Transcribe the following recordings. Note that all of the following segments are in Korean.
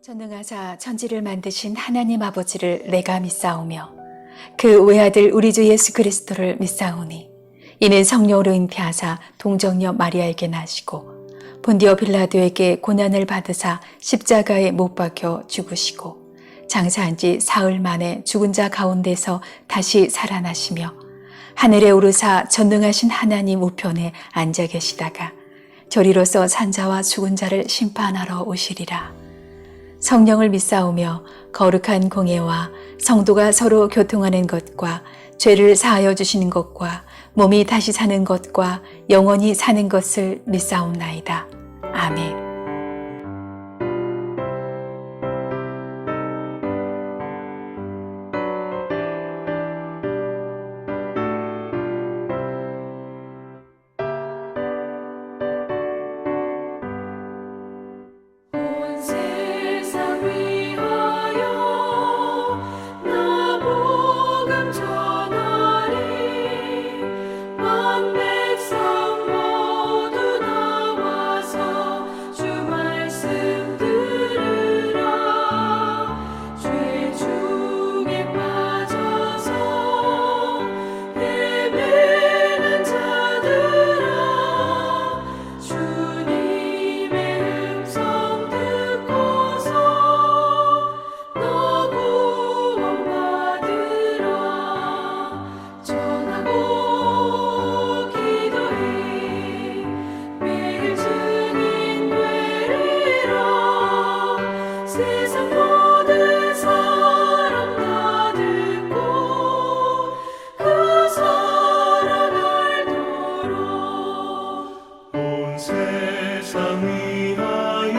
전능하사 천지를 만드신 하나님 아버지를 내가 믿사오며 그 외아들 우리 주 예수 그리스도를 믿사오니 이는 성령으로 잉태하사 동정녀 마리아에게 나시고 본디오 빌라도에게 고난을 받으사 십자가에 못 박혀 죽으시고 장사한 지 사흘 만에 죽은 자 가운데서 다시 살아나시며 하늘에 오르사 전능하신 하나님 우편에 앉아 계시다가 저리로서 산자와 죽은 자를 심판하러 오시리라. 성령을 믿사오며 거룩한 공예와 성도가 서로 교통하는 것과 죄를 사하여 주시는 것과 몸이 다시 사는 것과 영원히 사는 것을 믿사옵나이다. 아멘. 온 세상 위하여 나 복음 전하리 만 백성 모두 나와서 주 말씀 들으라 죄 중에 빠져서 헤매는 자들아 주님의 음성 듣고서 너 구원받으라 전하고 기도해 매일 증인 되리라 세상 모든 사람 다 듣고 그 사랑 알도록 온 세상 위하여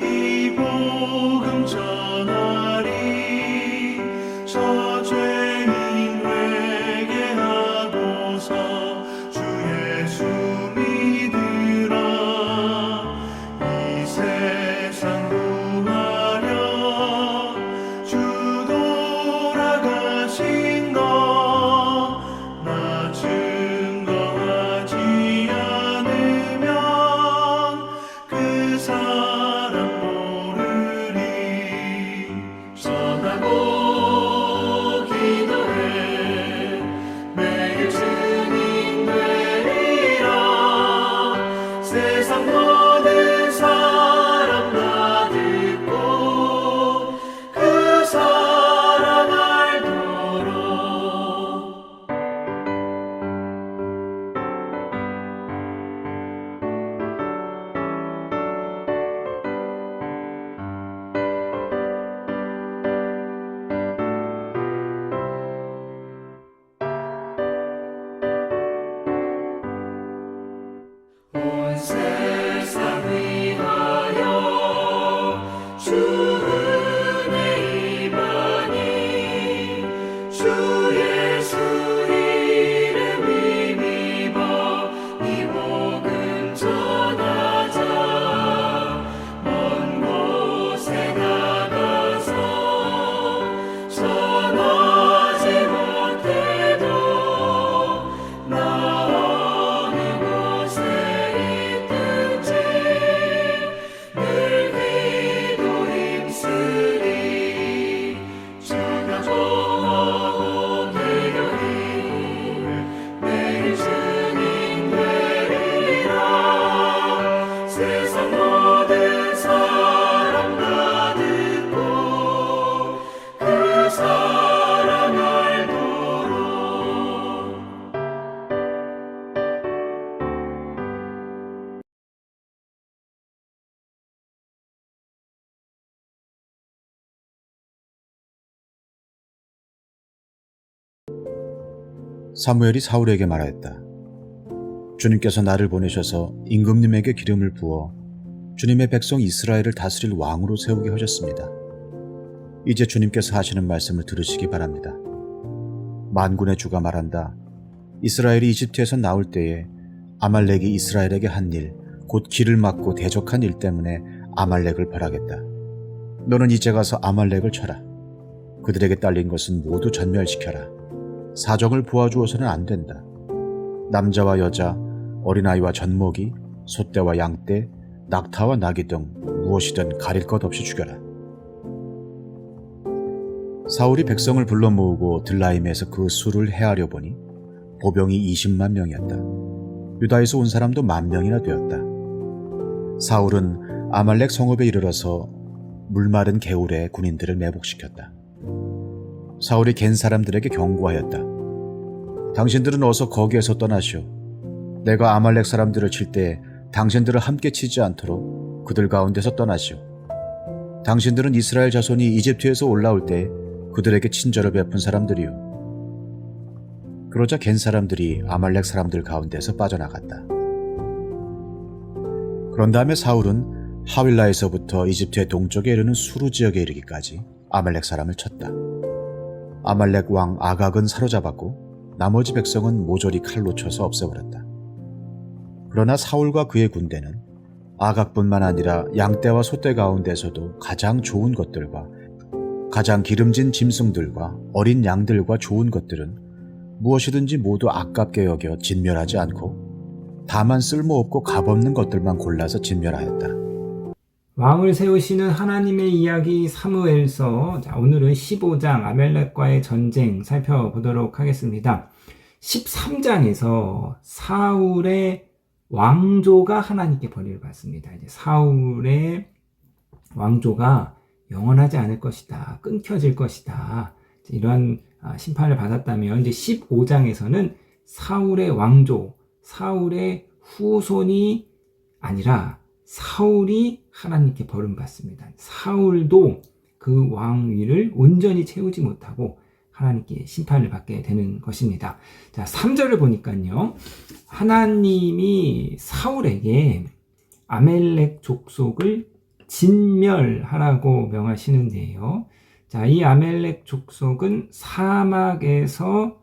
이 복음 전하리 저 죄인 회개하고서 주 예수 믿으라 이 세상 구하려 주 돌아가신 것 나 증거하지 않으면 그 사람 모르리 전하고 기도해 매일 증인 되리라 세상 모든 사람 다 듣고 그 사랑 알도록 온 세상 위하여 주 은혜 임하니 주 예수 이름 힘입어 이 복음 전하자 먼 곳에 나가서 전하지 못해도 나 어느 곳에 있든지 늘 기도 힘쓰리 전하고 기도해 매일 증인 되리라 세상 모든 사람 다 듣고 그 사랑 알도록 사무엘이 사울에게 말하였다. 주님께서 나를 보내셔서 임금님에게 기름을 부어 주님의 백성 이스라엘을 다스릴 왕으로 세우게 하셨습니다. 이제 주님께서 하시는 말씀을 들으시기 바랍니다. 만군의 주가 말한다. 이스라엘이 이집트에서 나올 때에 아말렉이 이스라엘에게 한 일, 곧 길을 막고 대적한 일 때문에 아말렉을 벌하겠다. 너는 이제 가서 아말렉을 쳐라. 그들에게 딸린 것은 모두 전멸시켜라. 사정을 보아주어서는 안 된다. 남자와 여자, 어린아이와 젖먹이, 소떼와 양떼, 낙타와 나귀 등 무엇이든 가릴 것 없이 죽여라. 사울이 백성을 불러 모으고 들라임에서 그 수를 헤아려 보니 보병이 20만 명이었다. 유다에서 온 사람도 10,000명이나 되었다. 사울은 아말렉 성읍에 이르러서 물마른 개울에 군인들을 매복시켰다. 사울이 갠 사람들에게 경고하였다. 당신들은 어서 거기에서 떠나시오. 내가 아말렉 사람들을 칠 때 당신들을 함께 치지 않도록 그들 가운데서 떠나시오. 당신들은 이스라엘 자손이 이집트에서 올라올 때 그들에게 친절을 베푼 사람들이요. 그러자 갠 사람들이 아말렉 사람들 가운데서 빠져나갔다. 그런 다음에 사울은 하윌라에서부터 이집트의 동쪽에 이르는 수루 지역에 이르기까지 아말렉 사람을 쳤다. 아말렉 왕 아각은 사로잡았고 나머지 백성은 모조리 칼로 쳐서 없애버렸다. 그러나 사울과 그의 군대는 아각뿐만 아니라 양떼와 소떼 가운데서도 가장 좋은 것들과 가장 기름진 짐승들과 어린 양들과 좋은 것들은 무엇이든지 모두 아깝게 여겨 진멸하지 않고 다만 쓸모없고 값없는 것들만 골라서 진멸하였다. 왕을 세우시는 하나님의 이야기 사무엘서. 자, 오늘은 15장 아멜렉과의 전쟁 살펴보도록 하겠습니다. 13장에서 사울의 왕조가 하나님께 벌을 받습니다. 이제 사울의 왕조가 영원하지 않을 것이다. 끊겨질 것이다. 이런 심판을 받았다면 이제 15장에서는 사울의 왕조, 사울의 후손이 아니라 사울이 하나님께 벌음받습니다. 사울도 그 왕위를 온전히 채우지 못하고 하나님께 심판을 받게 되는 것입니다. 자, 3절을 보니까요. 하나님이 사울에게 아멜렉 족속을 진멸하라고 명하시는데요. 자, 이 아멜렉 족속은 사막에서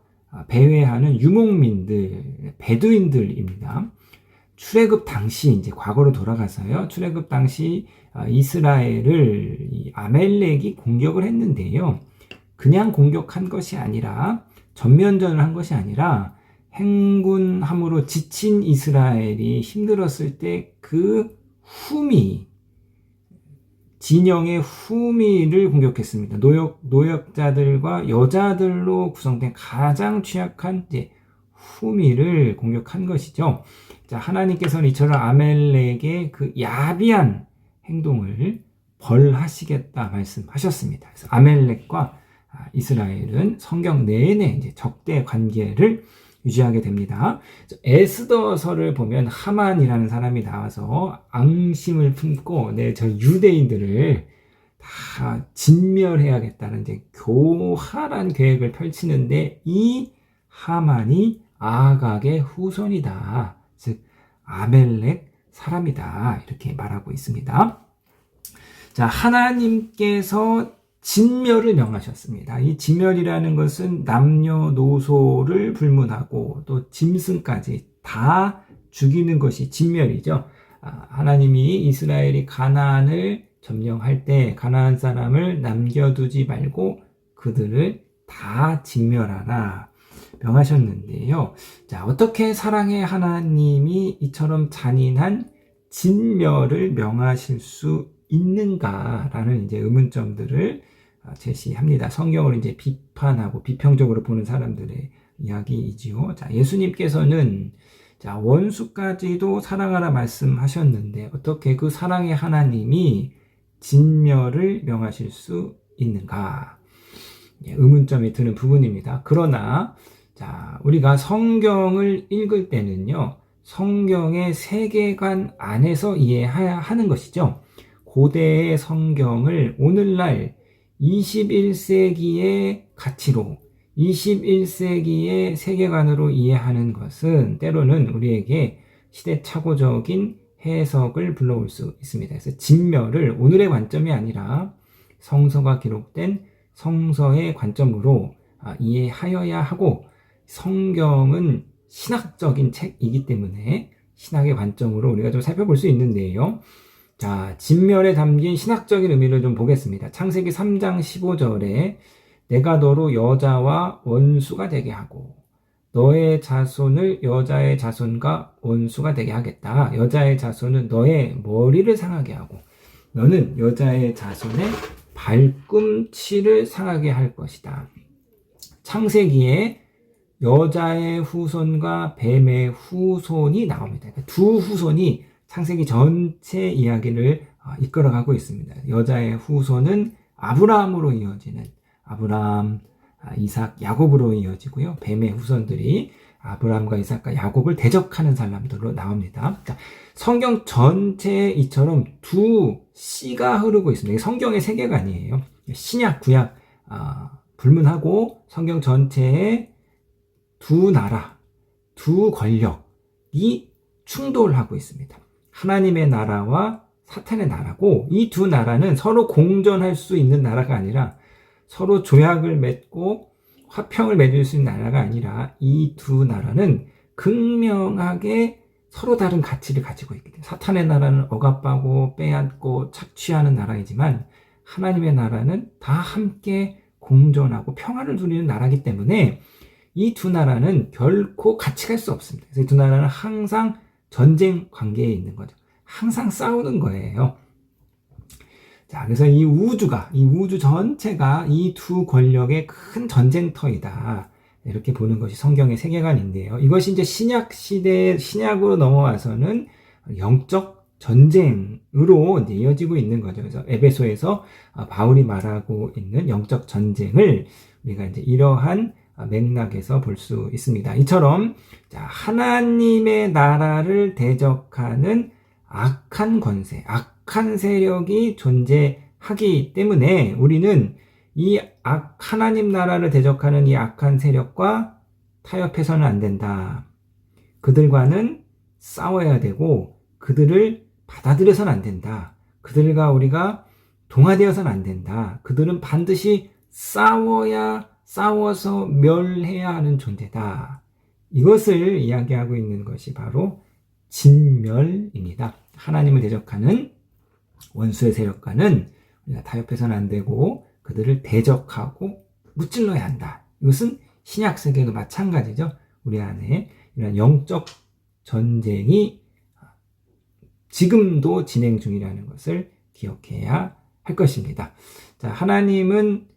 배회하는 유목민들, 베두인들입니다. 출애굽 당시, 이제 과거로 돌아가서요. 출애굽 당시 이스라엘을 이 아멜렉이 공격을 했는데요. 그냥 공격한 것이 아니라, 전면전을 한 것이 아니라 행군함으로 지친 이스라엘이 힘들었을 때 그 후미, 진영의 후미를 공격했습니다. 노역자들과 여자들로 구성된 가장 취약한 이제 후미를 공격한 것이죠. 자, 하나님께서는 이처럼 아멜렉의 그 야비한 행동을 벌하시겠다 말씀하셨습니다. 그래서 아멜렉과 이스라엘은 성경 내내 이제 적대 관계를 유지하게 됩니다. 에스더서를 보면 하만이라는 사람이 나와서 앙심을 품고 저 유대인들을 다 진멸해야겠다는 이제 교활한 계획을 펼치는데 이 하만이 아각의 후손이다. 즉 아멜렉 사람이다. 이렇게 말하고 있습니다. 자, 하나님께서 진멸을 명하셨습니다. 이 진멸이라는 것은 남녀노소를 불문하고 또 짐승까지 다 죽이는 것이 진멸이죠. 하나님이 이스라엘이 가나안을 점령할 때 가나안 사람을 남겨두지 말고 그들을 다 진멸하라 명하셨는데요. 자, 어떻게 사랑의 하나님이 이처럼 잔인한 진멸을 명하실 수 있는가라는 이제 의문점들을 제시합니다. 성경을 이제 비판하고 비평적으로 보는 사람들의 이야기이지요. 자, 예수님께서는 원수까지도 사랑하라 말씀하셨는데 어떻게 그 사랑의 하나님이 진멸을 명하실 수 있는가? 의문점이 드는 부분입니다. 그러나 우리가 성경을 읽을 때는요, 성경의 세계관 안에서 이해해야 하는 것이죠. 고대의 성경을 오늘날 21세기의 가치로 21세기의 세계관으로 이해하는 것은 때로는 우리에게 시대착오적인 해석을 불러올 수 있습니다. 그래서 진멸을 오늘의 관점이 아니라 성서가 기록된 성서의 관점으로 이해하여야 하고, 성경은 신학적인 책이기 때문에 신학의 관점으로 우리가 좀 살펴볼 수 있는데요. 자, 진멸에 담긴 신학적인 의미를 좀 보겠습니다. 창세기 3장 15절에 내가 너로 여자와 원수가 되게 하고 너의 자손을 여자의 자손과 원수가 되게 하겠다. 여자의 자손은 너의 머리를 상하게 하고 너는 여자의 자손의 발꿈치를 상하게 할 것이다. 창세기에 여자의 후손과 뱀의 후손이 나옵니다. 그러니까 두 후손이 창세기 전체 이야기를 이끌어가고 있습니다. 여자의 후손은 아브라함으로 이어지는 아브라함, 이삭, 야곱으로 이어지고요. 뱀의 후손들이 아브라함과 이삭과 야곱을 대적하는 사람들로 나옵니다. 자, 성경 전체에 이처럼 두 씨가 흐르고 있습니다. 이게 성경의 세계관이에요. 신약, 구약 불문하고 성경 전체에 두 나라, 두 권력이 충돌하고 있습니다. 하나님의 나라와 사탄의 나라고 이 두 나라는 서로 공존할 수 있는 나라가 아니라 서로 조약을 맺고 화평을 맺을 수 있는 나라가 아니라 이 두 나라는 극명하게 서로 다른 가치를 가지고 있기 때문에 사탄의 나라는 억압하고 빼앗고 착취하는 나라이지만 하나님의 나라는 다 함께 공존하고 평화를 누리는 나라이기 때문에 이 두 나라는 결코 같이 갈 수 없습니다. 그래서 이 두 나라는 항상 전쟁 관계에 있는 거죠. 항상 싸우는 거예요. 자, 그래서 이 우주 전체가 이 두 권력의 큰 전쟁터이다. 이렇게 보는 것이 성경의 세계관인데요. 이것이 이제 신약 시대, 신약으로 넘어와서는 영적 전쟁으로 이제 이어지고 있는 거죠. 그래서 에베소에서 바울이 말하고 있는 영적 전쟁을 우리가 이제 이러한 맥락에서 볼 수 있습니다. 이처럼 자, 하나님의 나라를 대적하는 악한 권세, 악한 세력이 존재하기 때문에 우리는 이 하나님 나라를 대적하는 이 악한 세력과 타협해서는 안 된다. 그들과는 싸워야 되고 그들을 받아들여서는 안 된다. 그들과 우리가 동화되어서는 안 된다. 그들은 반드시 싸워서 멸해야 하는 존재다. 이것을 이야기하고 있는 것이 바로 진멸입니다. 하나님을 대적하는 원수의 세력과는 우리가 타협해서는 안 되고 그들을 대적하고 무찔러야 한다. 이것은 신약 세계도 마찬가지죠. 우리 안에 이런 영적 전쟁이 지금도 진행 중이라는 것을 기억해야 할 것입니다. 자, 하나님은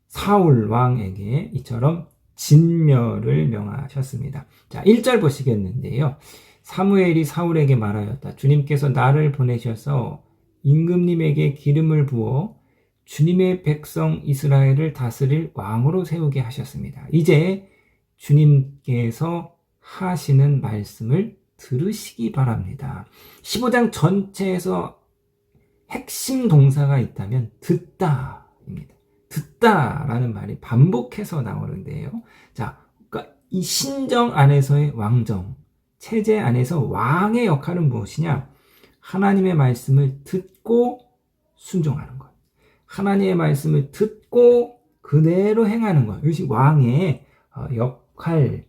사울 왕에게 이처럼 진멸을 명하셨습니다. 자, 1절 보시겠는데요. 사무엘이 사울에게 말하였다. 주님께서 나를 보내셔서 임금님에게 기름을 부어 주님의 백성 이스라엘을 다스릴 왕으로 세우게 하셨습니다. 이제 주님께서 하시는 말씀을 들으시기 바랍니다. 15장 전체에서 핵심 동사가 있다면 듣다입니다. 듣다라는 말이 반복해서 나오는데요. 자, 그러니까 이 신정 안에서의 왕정, 체제 안에서 왕의 역할은 무엇이냐? 하나님의 말씀을 듣고 순종하는 것. 하나님의 말씀을 듣고 그대로 행하는 것. 이것이 왕의 역할이지요.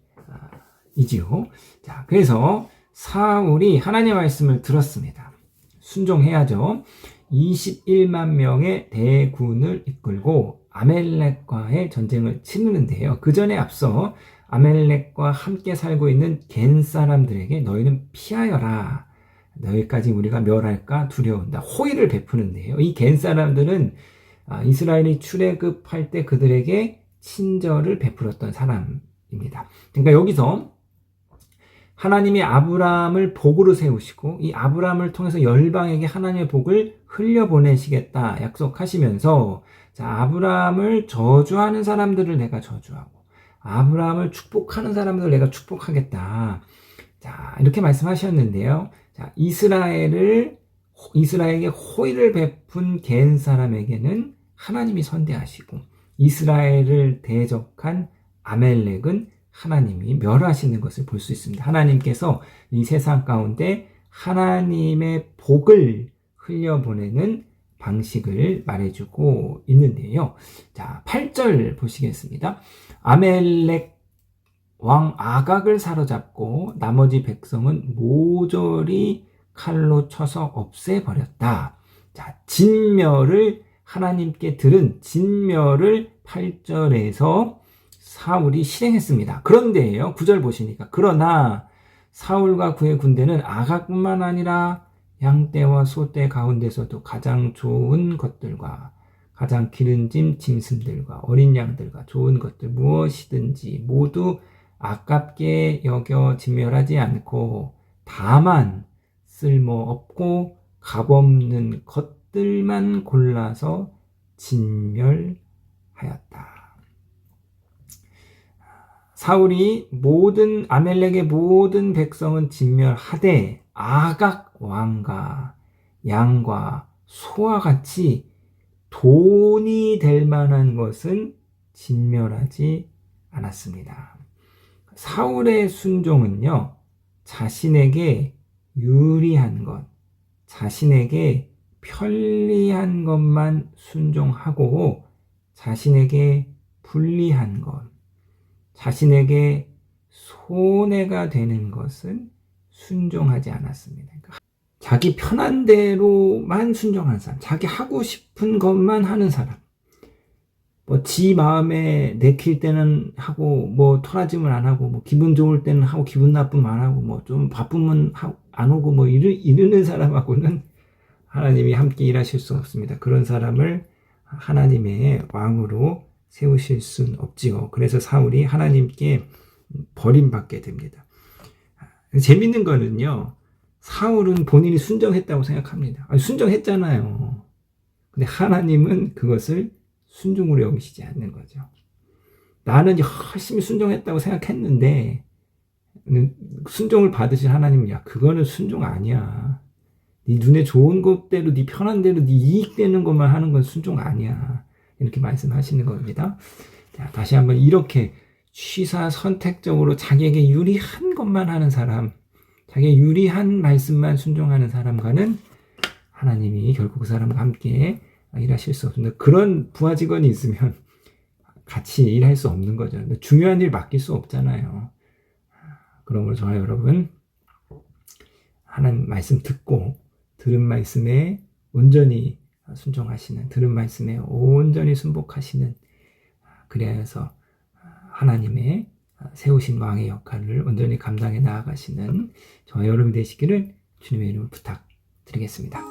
자, 그래서 사울이 하나님의 말씀을 들었습니다. 순종해야죠. 21만 명의 대군을 이끌고 아멜렉과의 전쟁을 치르는데요. 그 전에 앞서 아멜렉과 함께 살고 있는 겐 사람들에게 너희는 피하여라. 너희까지 우리가 멸할까 두려운다. 호의를 베푸는데요. 이 겐 사람들은 이스라엘이 출애굽할 때 그들에게 친절을 베풀었던 사람입니다. 그러니까 여기서 하나님이 아브라함을 복으로 세우시고 이 아브라함을 통해서 열방에게 하나님의 복을 흘려보내시겠다 약속하시면서 자, 아브라함을 저주하는 사람들을 내가 저주하고 아브라함을 축복하는 사람들을 내가 축복하겠다. 자, 이렇게 말씀하셨는데요. 자, 이스라엘에게 호의를 베푼 겐 사람에게는 하나님이 선대하시고 이스라엘을 대적한 아멜렉은 하나님이 멸하시는 것을 볼 수 있습니다. 하나님께서 이 세상 가운데 하나님의 복을 흘려보내는 방식을 말해주고 있는데요. 자, 8절 보시겠습니다. 아멜렉 왕 아각을 사로잡고 나머지 백성은 모조리 칼로 쳐서 없애버렸다. 자, 진멸을 하나님께 들은 진멸을 8절에서 사울이 실행했습니다. 그런데요, 9절 보시니까 그러나 사울과 그의 군대는 아각뿐만 아니라 양떼와 소떼 가운데서도 가장 좋은 것들과 가장 기름진 짐승들과 어린 양들과 좋은 것들 무엇이든지 모두 아깝게 여겨 진멸하지 않고 다만 쓸모없고 값없는 것들만 골라서 진멸하였다. 사울이 아멜렉의 모든 백성은 진멸하되 아각 왕과 양과 소와 같이 돈이 될 만한 것은 진멸하지 않았습니다. 사울의 순종은요, 자신에게 유리한 것, 자신에게 편리한 것만 순종하고 자신에게 불리한 것, 자신에게 손해가 되는 것은 순종하지 않았습니다. 자기 편한 대로만 순종하는 사람, 자기 하고 싶은 것만 하는 사람, 지 마음에 내킬 때는 하고, 토라짐을 안 하고, 기분 좋을 때는 하고, 기분 나쁘면 안 하고, 좀 바쁘면 안 오고, 이러는 사람하고는 하나님이 함께 일하실 수 없습니다. 그런 사람을 하나님의 왕으로 세우실 순 없지요. 그래서 사울이 하나님께 버림받게 됩니다. 재밌는 거는요, 사울은 본인이 순종했다고 생각합니다. 순종했잖아요. 근데 하나님은 그것을 순종으로 여기시지 않는 거죠. 나는 열심히 순종했다고 생각했는데 순종을 받으신 하나님은 그거는 순종 아니야. 네 눈에 좋은 것대로, 네 편한 대로, 네 이익되는 것만 하는 건 순종 아니야. 이렇게 말씀하시는 겁니다. 자, 다시 한번 이렇게 취사 선택적으로 자기에게 유리한 것만 하는 사람, 자기의 유리한 말씀만 순종하는 사람과는 하나님이 결국 그 사람과 함께 일하실 수 없습니다. 그런 부하 직원이 있으면 같이 일할 수 없는 거죠. 중요한 일 맡길 수 없잖아요. 그러므로 저와 여러분, 하나님 말씀 듣고 들은 말씀에 온전히 순종하시는, 들은 말씀에 온전히 순복하시는, 그래서 하나님의 세우신 왕의 역할을 온전히 감당해 나아가시는 저와 여러분이 되시기를 주님의 이름으로 부탁드리겠습니다.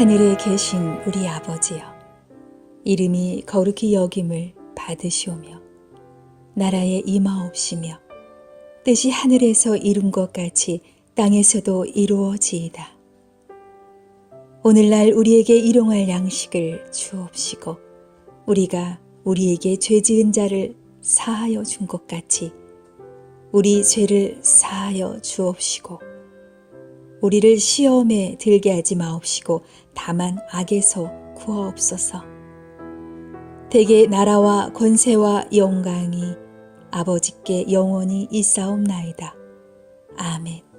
하늘에 계신 우리 아버지여, 이름이 거룩히 여김을 받으시오며 나라에 임하옵시며 뜻이 하늘에서 이룬 것 같이 땅에서도 이루어지이다. 오늘날 우리에게 일용할 양식을 주옵시고 우리가 우리에게 죄 지은 자를 사하여 준 것 같이 우리 죄를 사하여 주옵시고 우리를 시험에 들게 하지 마옵시고 다만 악에서 구하옵소서. 대개 나라와 권세와 영광이 아버지께 영원히 있사옵나이다. 아멘.